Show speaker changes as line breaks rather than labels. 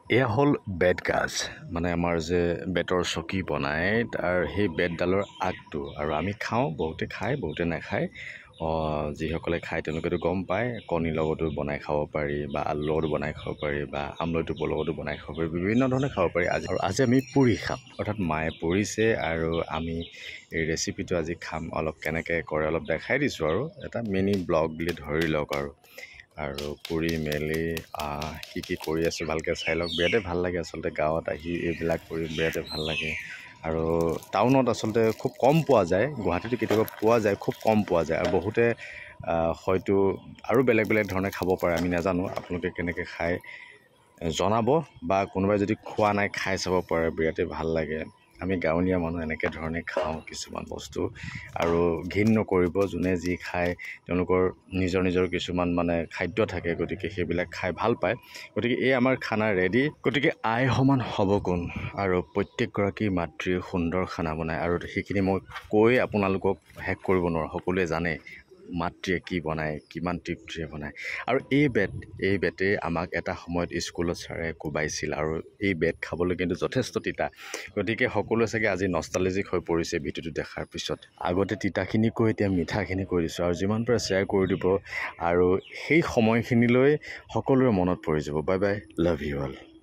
এয়া হ'ল বেত গাজ মানে আমাৰ যে বেতৰ চকী বনায় তাৰ সেই বেতডালৰ আগটো আৰু আমি খাওঁ বহুতে খায় বহুতে নাখায় যিসকলে খায় তেওঁলোকেতো গম পায় কণীৰ লগতো বনাই খাব পাৰি বা আলুৰ লগতো বনাই খাব পাৰি বা আমলৈ টোপৰ লগতো বনাই খাব পাৰি বিভিন্ন ধৰণে খাব পাৰি আজি আমি পুৰি খাম অৰ্থাৎ মায়ে পুৰিছে আৰু আমি এই ৰেচিপিটো আজি খাম অলপ কেনেকৈ কৰে অলপ দেখাই দিছোঁ আৰু এটা মিনি ব্লগ বুলি ধৰি লওক আৰু পুৰি মেলি কি কৰি আছোঁ ভালকৈ চাই লওক বিৰাটেই ভাল লাগে আচলতে গাঁৱত আহি এইবিলাক কৰি বিৰাটেই ভাল লাগে আৰু টাউনত আচলতে খুব কম পোৱা যায় গুৱাহাটীতো কেতিয়াবা পোৱা যায় খুব কম পোৱা যায় আৰু বহুতে হয়তো আৰু বেলেগ বেলেগ ধৰণে খাব পাৰে আমি নাজানো আপোনালোকে কেনেকৈ খায় জনাব বা কোনোবাই যদি খোৱা নাই খাই চাব পাৰে বিৰাটেই ভাল লাগে আমি গাঁৱলীয়া মানুহ এনেকৈ ধৰণে খাওঁ কিছুমান বস্তু আৰু ঘিণ নকৰিব যোনে যি খায় তেওঁলোকৰ নিজৰ নিজৰ কিছুমান মানে খাদ্য থাকে গতিকে সেইবিলাক খাই ভাল পায় গতিকে এই আমাৰ খানা ৰেডি গতিকে আই সমান হ'ব কোন আৰু প্ৰত্যেকগৰাকী মাতৃয়ে সুন্দৰ খানা বনায় আৰু সেইখিনি মই কৈ আপোনালোকক শেষ কৰিব নোৱাৰোঁ সকলোৱে জানে মাতৃয়ে কি বনায় কিমান তৃপ্তিৰে বনায় আৰু এই বেতে আমাক এটা সময়ত স্কুলত ছাৰে কোবাইছিল আৰু এই বেত খাবলৈ কিন্তু যথেষ্ট তিতা গতিকে সকলোৱে চাগে আজি নষ্টালজিক হৈ পৰিছে ভিডিঅ'টো দেখাৰ পিছত আগতে তিতাখিনি কৈ এতিয়া মিঠাখিনি কৈ দিছোঁ আৰু যিমান পাৰে শ্বেয়াৰ কৰি দিব আৰু সেই সময়খিনিলৈ সকলোৰে মনত পৰি যাব bye bye love you all